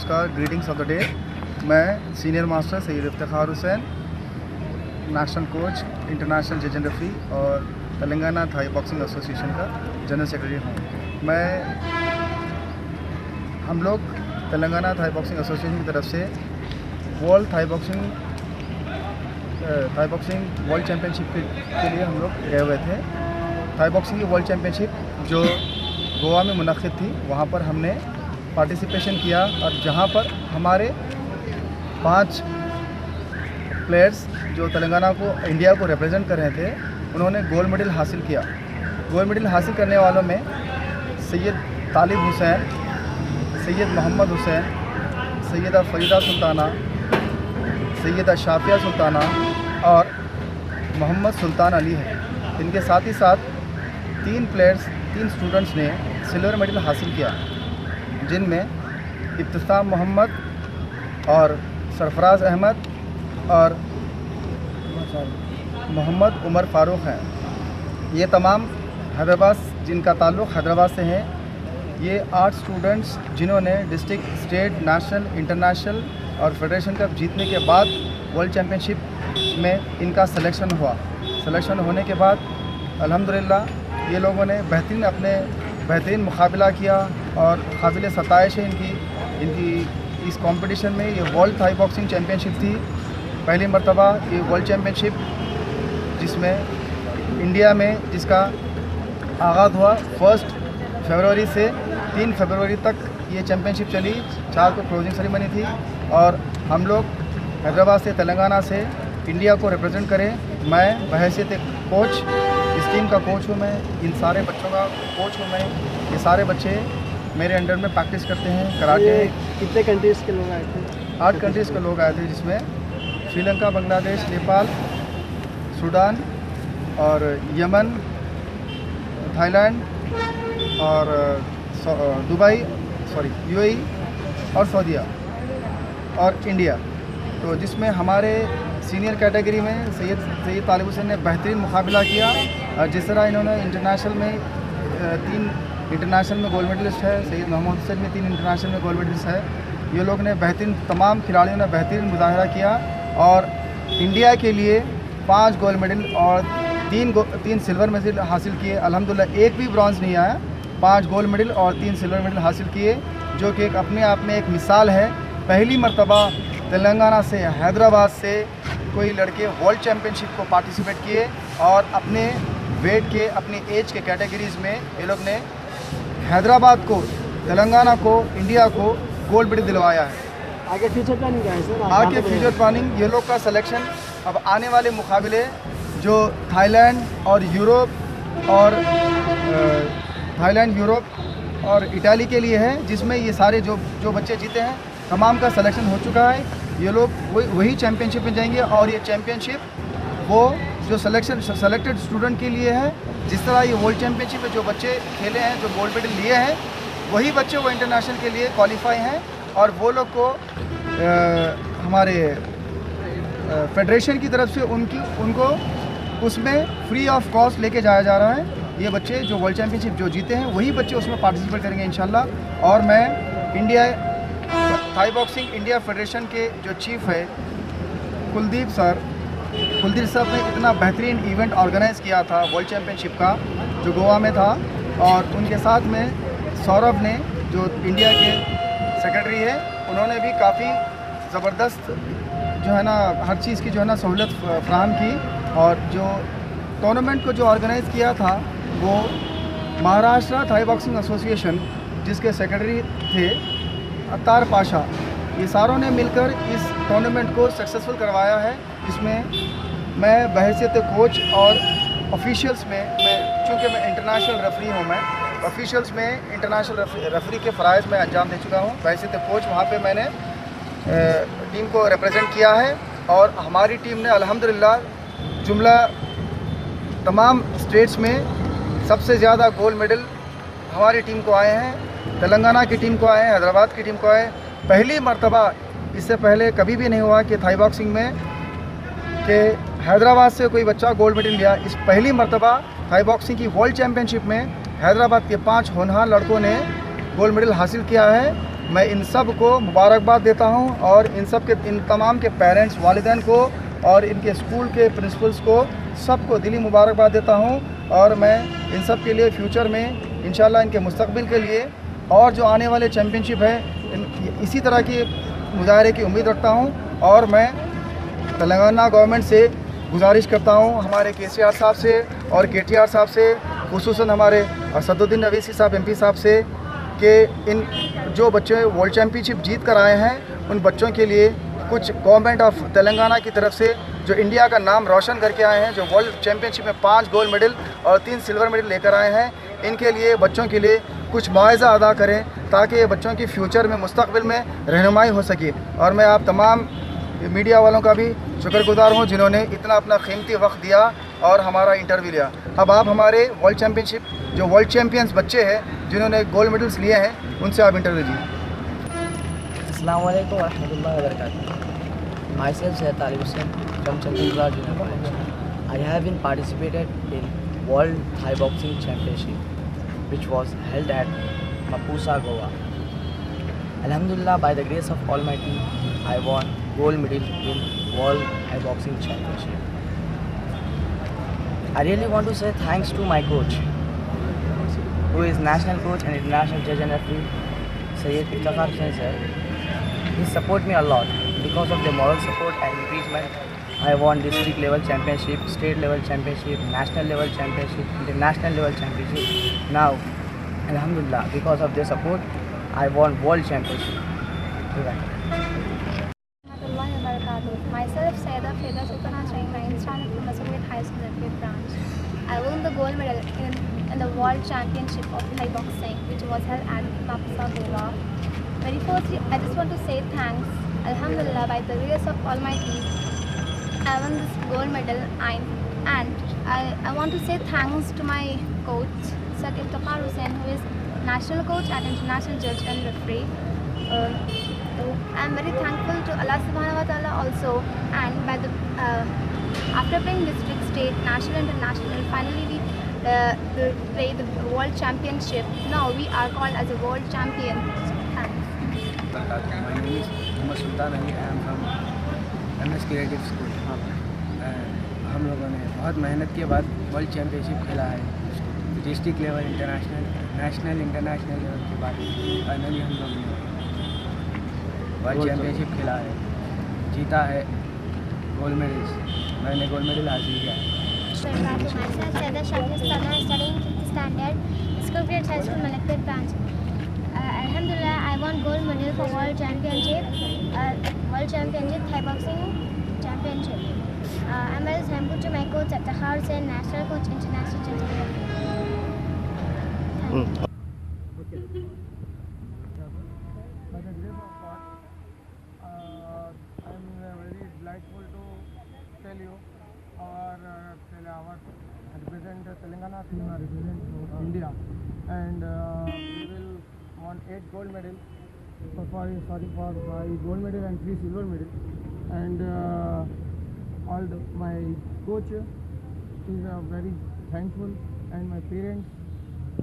नमस्कार, greetings of the day. मैं senior master Syed Iftikhar Hussain, national coach, international जज एंड रेफरी और तेलंगाना थाई बॉक्सिंग एसोसिएशन का जनरल सेक्रेटरी हूँ। हम लोग तेलंगाना थाई बॉक्सिंग एसोसिएशन की तरफ से world Thai boxing world championship के लिए हम लोग गए हुए थे। थाई बॉक्सिंग की वर्ल्ड चैम्पियनशिप जो गोवा में मुनक़िद थी, वहाँ पर हमने पार्टिसिपेशन किया और जहाँ पर हमारे 5 प्लेयर्स जो तेलंगाना को, इंडिया को रिप्रेजेंट कर रहे थे, उन्होंने गोल्ड मेडल हासिल किया। गोल्ड मेडल हासिल करने वालों में सैयद तालिब हुसैन, सैयद मोहम्मद हुसैन, सैयदा फरीदा सुल्ताना, सैयदा शाफिया सुल्ताना और मोहम्मद सुल्तान अली है। इनके साथ ही साथ 3 स्टूडेंट्स ने सिल्वर मेडल हासिल किया, जिनमें इब्तिसाम मोहम्मद और सरफराज अहमद और मोहम्मद उमर फ़ारूक हैं। ये तमाम हैदराबाद, जिनका ताल्लुक़ हैदराबाद से है। ये 8 स्टूडेंट्स जिन्होंने डिस्ट्रिक्ट, स्टेट, नेशनल, इंटरनेशनल और फेडरेशन कप जीतने के बाद वर्ल्ड चैम्पियनशिप में इनका सिलेक्शन हुआ। सिलेक्शन होने के बाद अल्हम्दुलिल्लाह ये लोगों ने बेहतरीन मुकाबला किया और काबिल सताइश है इनकी इस कंपटीशन में। ये वर्ल्ड थाई बॉक्सिंग चैम्पियनशिप थी, पहली मरतबा ये वर्ल्ड चैम्पियनशिप जिसमें इंडिया में जिसका आगाज़ हुआ 1 फरवरी से 3 फरवरी तक ये चैम्पियनशिप चली। 4 को क्लोजिंग सेरेमनी थी और हम लोग हैदराबाद से, तेलंगाना से इंडिया को रिप्रेजेंट करें। मैं बहैसियत कोच, इस टीम का कोच हूँ, मैं इन सारे बच्चों का कोच हूँ। मैं ये सारे बच्चे मेरे अंडर में प्रैक्टिस करते हैं कराटे। कितने कंट्रीज़ के लोग आए थे? 8 कंट्रीज़ के लोग आए थे, जिसमें श्रीलंका, बांग्लादेश, नेपाल, सूडान और यमन, थाईलैंड और दुबई, यूएई और सऊदीया और इंडिया। तो जिसमें हमारे सीनियर कैटेगरी में सैयद तालिब हुसैन ने बेहतरीन मुकाबला किया। और जिस तरह इन्होंने इंटरनेशनल में 3 इंटरनेशनल में गोल्ड मेडलिस्ट है, सैयद मोहम्मद हुसैन में 3 इंटरनेशनल में गोल्ड मेडलिस्ट है। ये लोग ने तमाम खिलाड़ियों ने बेहतरीन मुजाहरा किया और इंडिया के लिए 5 गोल्ड मेडल और 3 सिल्वर मेडल हासिल किए। अल्हम्दुलिल्लाह एक भी ब्रॉन्ज नहीं आया। 5 गोल्ड मेडल और 3 सिल्वर मेडल हासिल किए, जो कि एक अपने आप में एक मिसाल है। पहली मरतबा तेलंगाना से, हैदराबाद से कोई लड़के वर्ल्ड चैम्पियनशिप को पार्टिसिपेट किए और अपने वेट के, अपनी एज के कैटेगरीज़ में ये लोग ने हैदराबाद को, तेलंगाना को, इंडिया को गोल्ड मेडल दिलवाया है। आगे फ्यूचर प्लानिंग क्या है सर? आगे फ्यूचर प्लानिंग, ये लोग का सिलेक्शन अब आने वाले मुकाबले जो थाईलैंड और यूरोप और इटाली के लिए है, जिसमें ये सारे जो बच्चे जीते हैं तमाम का सिलेक्शन हो चुका है। ये लोग वही चैम्पियनशिप में जाएंगे और ये चैम्पियनशिप वो जो सेलेक्टेड स्टूडेंट के लिए है। जिस तरह ये वर्ल्ड चैम्पियनशिप में जो बच्चे खेले हैं, जो गोल्ड मेडल लिए हैं, वही बच्चे वो इंटरनेशनल के लिए क्वालिफाई हैं और वो लोग को हमारे फेडरेशन की तरफ से उनको उसमें फ्री ऑफ कॉस्ट लेके जाया जा रहा है। ये बच्चे जो वर्ल्ड चैम्पियनशिप जो जीते हैं, वही बच्चे उसमें पार्टिसिपेट करेंगे इंशाल्लाह। और मैं India Thai boxing India federation के जो चीफ़ है कुलदीप साहब ने इतना बेहतरीन इवेंट ऑर्गेनाइज़ किया था वर्ल्ड चैम्पियनशिप का, जो गोवा में था। और उनके साथ में सौरभ ने, जो इंडिया के सेक्रेटरी है, उन्होंने भी काफ़ी ज़बरदस्त जो है ना हर चीज़ की जो है ना सहूलत फ्राहम की। और जो टूर्नामेंट को जो ऑर्गेनाइज़ किया था वो महाराष्ट्र थाई बॉक्सिंग एसोसिएशन, जिसके सेक्रेटरी थे अत्तार पाशा, ये सारों ने मिलकर इस टूर्नामेंट को सक्सेसफुल करवाया है। इसमें मैं बहैसियत कोच और ऑफिशियल्स में, चूँकि मैं इंटरनेशनल रेफरी हूँ, मैं ऑफिशियल्स में इंटरनेशनल रेफरी के फ़राइज़ में अंजाम दे चुका हूँ। बहैसियत कोच वहाँ पे मैंने टीम को रिप्रेजेंट किया है और हमारी टीम ने अल्हम्दुलिल्लाह जुमला तमाम स्टेट्स में सबसे ज़्यादा गोल्ड मेडल हमारी टीम को आए हैं। तेलंगाना की टीम को आए हैं, हैदराबाद की टीम को आए। पहली मरतबा, इससे पहले कभी भी नहीं हुआ कि थाई बॉक्सिंग में कि हैदराबाद से कोई बच्चा गोल्ड मेडल लिया। इस पहली मरतबा थाई बॉक्सिंग की वर्ल्ड चैम्पियनशिप में हैदराबाद के 5 होनहार लड़कों ने गोल्ड मेडल हासिल किया है। मैं इन सब को मुबारकबाद देता हूं और इन तमाम के पेरेंट्स, वालिदैन को और इनके स्कूल के प्रिंसिपल्स को सबको दिली मुबारकबाद देता हूं। और मैं इन सब के लिए फ्यूचर में इंशाल्लाह इनके मुस्तकबिल के लिए और जो आने वाले चैम्पियनशिप है इसी तरह की मुजाहरे की उम्मीद रखता हूं। और मैं तेलंगाना गवर्नमेंट से गुजारिश करता हूं, हमारे केसीआर साहब से और केटीआर साहब से, खुसूसन हमारे असदुद्दीन अवैसी साहब एमपी साहब से, कि इन जो बच्चे वर्ल्ड चैम्पियनशिप जीत कर आए हैं उन बच्चों के लिए कुछ गवर्नमेंट ऑफ तेलंगाना की तरफ से जो इंडिया का नाम रोशन करके आए हैं, जो वर्ल्ड चैम्पियनशिप में 5 गोल्ड मेडल और 3 सिल्वर मेडल लेकर आए हैं, इनके लिए बच्चों के लिए कुछ मुआवजा अदा करें ताकि ये बच्चों की फ्यूचर में मुस्तकबिल में रहनुमाई हो सके। और मैं आप तमाम मीडिया वालों का भी शुक्रगुजार हूँ जिन्होंने इतना अपना कीमती वक्त दिया और हमारा इंटरव्यू लिया। अब आप हमारे वर्ल्ड चैम्पियनशिप जो वर्ल्ड चैम्पियंस बच्चे हैं जिन्होंने गोल्ड मेडल्स लिए हैं उनसे आप इंटरव्यू लीजिए। अस्सलाम वालेकुम वरहमतुल्लाहि वबरकातुहू। Myself Syed Talib Hussain from Chandigarh Junior College. I have been participated in World Thai Boxing Championship which was held at Mapusa, Goa. Alhamdulillah, by the grace of Almighty, I won gold medal in World Thai Boxing Championship. I really want to say thanks to my coach, who is national coach and international judge and referee, Syed Iftikhar Hussain sir. He support me a lot. Because of the moral support and encouragement, I won district level championship, state level championship, national level championship, international level championship. Now, alhamdulillah, because of their support, I won world championship. Myself, Saida Feda Sultana Chain, 9th standard from Masumit High School at branch. I won the gold medal in the World Championship of Thai Boxing, which was held at Mapusa, Goa. Very firstly, I just want to say thanks. Alhamdulillah, by the grace of Almighty, I won this gold medal, and I want to say thanks to my coach, Syed Iftikhar Hussain, who is national coach and international judge and referee. I am very thankful to Allah Subhanahu wa Taala also, and by the after playing district, state, national, international, finally we play the world championship. Now we are called as a world champion. Thanks. My name is Muhammad Sultan Ali. I am from MS Creative School. हम लोगों ने बहुत मेहनत के बाद world championship खेला है, district level, international, national, international level के बाद फाइनली हम लोग ने वर्ल्ड चैम्पियनशिप खेला है, जीता है गोल्ड मेडल्स। मैंने गोल्ड मेडल हासिल किया है। Myself, Saida Shahistana, studying 5th standard, School Grades High School, Malakpet branch. Alhamdulillah, I won gold medal for World Championship Thai Boxing Championship. I'm very thankful to my coach, Iftikhar Hussain, national coach, international judge. Thank you. By the grace of God, I am very delightful to tell you our represent Telangana team represent India, and we will won 8 gold medals. For 5 gold medal and 3 silver medal, and my coach is very thankful, and my parents,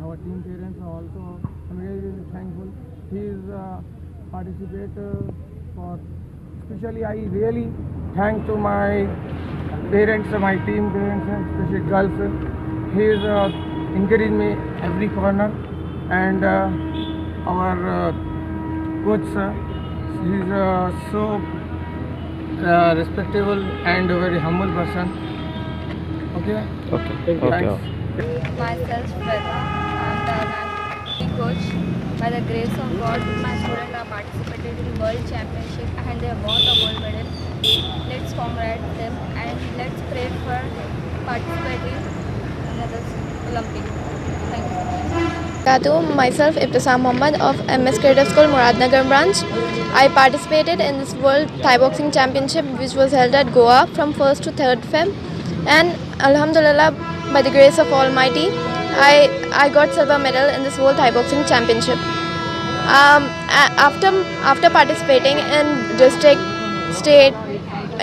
our team parents are also really thankful. He is participate for, especially I really thank to my parents, my team parents, and especially girls. He is encouraged me every corner, and our coach sir, he is so respectable and a very humble person. Okay. Thanks. Myself, Shweta. I'm the national coach. By the grace of God, my students are participated in World Championship and they won the gold medal. Let's congratulate them and let's pray for participating in the Olympics. Thank you. Myself, Ibtisam Muhammad of MS Creative School, Muradnagar branch. I participated in this World Thai Boxing Championship which was held at Goa from 1st to 3rd Feb. And Alhamdulillah, by the grace of Almighty, I got silver medal in this World Thai Boxing Championship. After participating in district, state,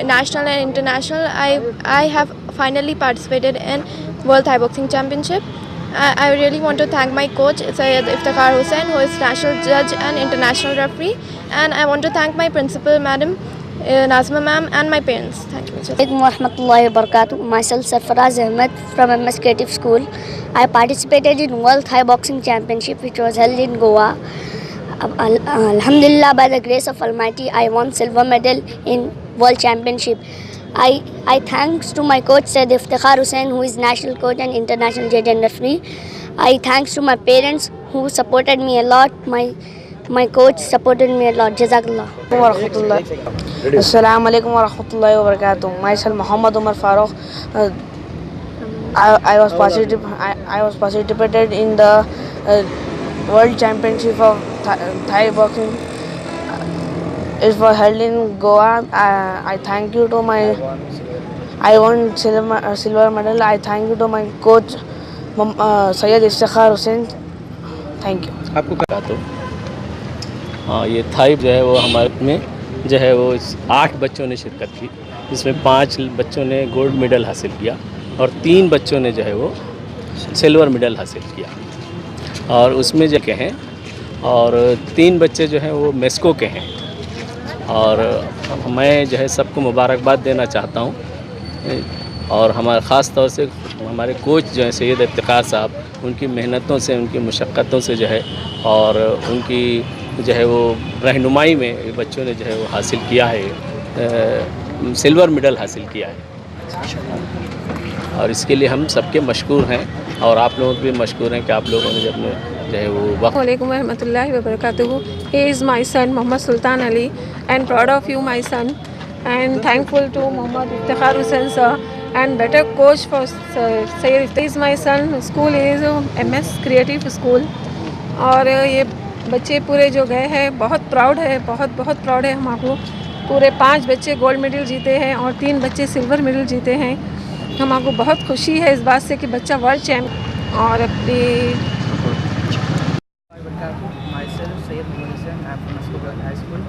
national and international, I have finally participated in World Thai Boxing Championship. I really want to thank my coach Syed Iftikhar Hussain, who is national judge and international referee, and I want to thank my principal madam Nazma ma'am and my parents. Thank you. Assalamualaikum warahmatullahi wabarakatuh. Myself Sarfaraz Ahmed from MS Creative School. I participated in World Thai Boxing Championship which was held in Goa. Alhamdulillah, by the grace of Almighty, I won silver medal in World Championship. I thanks to my coach Syed Iftikhar Hussain, who is national coach and international judge and referee. I thanks to my parents who supported me a lot. My coach supported me a lot. Jazakallah. Assalamu alaikum wa rahmatullahi wa barakatuh. Myself Muhammad Umar Farooq. I was participated in the World Championship of Thai boxing. It was held in Goa. I thank you to my. I won silver medal. I thank you to my coach Syed Iftikhar Hussain. Thank you. आपको बता दो। हाँ, ये Thai जो है वो हमारे में जो है वो 8 बच्चों ने शिरकत की, जिसमें 5 बच्चों ने गोल्ड मेडल हासिल किया और 3 बच्चों ने जो है वो सिल्वर मेडल हासिल किया। और उसमें जो के हैं और 3 बच्चे जो हैं वो मेस्को के हैं। और मैं जो है सबको मुबारकबाद देना चाहता हूँ। और हमारे ख़ास तौर से हमारे कोच जो हैं सैयद इफ्तिखार साहब, उनकी मेहनतों से, उनकी मुशक्क़तों से जो है और उनकी जो है वो रहनुमाई में बच्चों ने जो है वो हासिल किया है, सिल्वर मेडल हासिल किया है। और इसके लिए हम सबके मशकूर हैं और आप लोगों के भी मशकूर हैं कि आप लोगों ने जब जो है वो वक्त। Assalamualaikum warahmatullahi wabarakatuh. He is my son Muhammad Sultan Ali and proud of you my son and thankful to Muhammad Iftikhar Hussain sir and better coach for Syed Iftikhar is my son. School is MS Creative School और ये बच्चे पूरे जो गए हैं बहुत proud है, बहुत प्राउड है हमको। पूरे 5 बच्चे गोल्ड मेडल जीते हैं और 3 बच्चे सिल्वर मेडल जीते हैं। हमको बहुत खुशी है इस बात से कि बच्चा वर्ल्ड चैम्पियन और अपनी। Myself Syed Hussain, I am from Ascoba High School.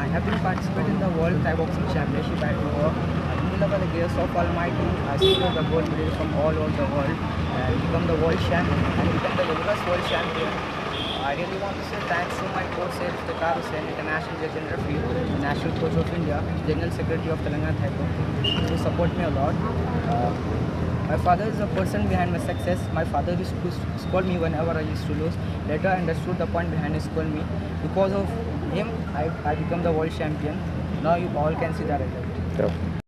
I have been participating in the World Thai Boxing Championship at Goa. Alhamdulillah, by the grace of Almighty, I secured the gold medal from all over the world and become the world champion and become the youngest world champion. I really want to say thanks to my coach Syed Iftikhar Hussain, international judge and referee, the national coach of India, general secretary of Telangana Thai Boxing, who support me a lot. My father is the person behind my success. My father used to scold me whenever I used to lose. Later I understood the point behind his scold me. Because of him, I become the world champion. Now you all can see that result.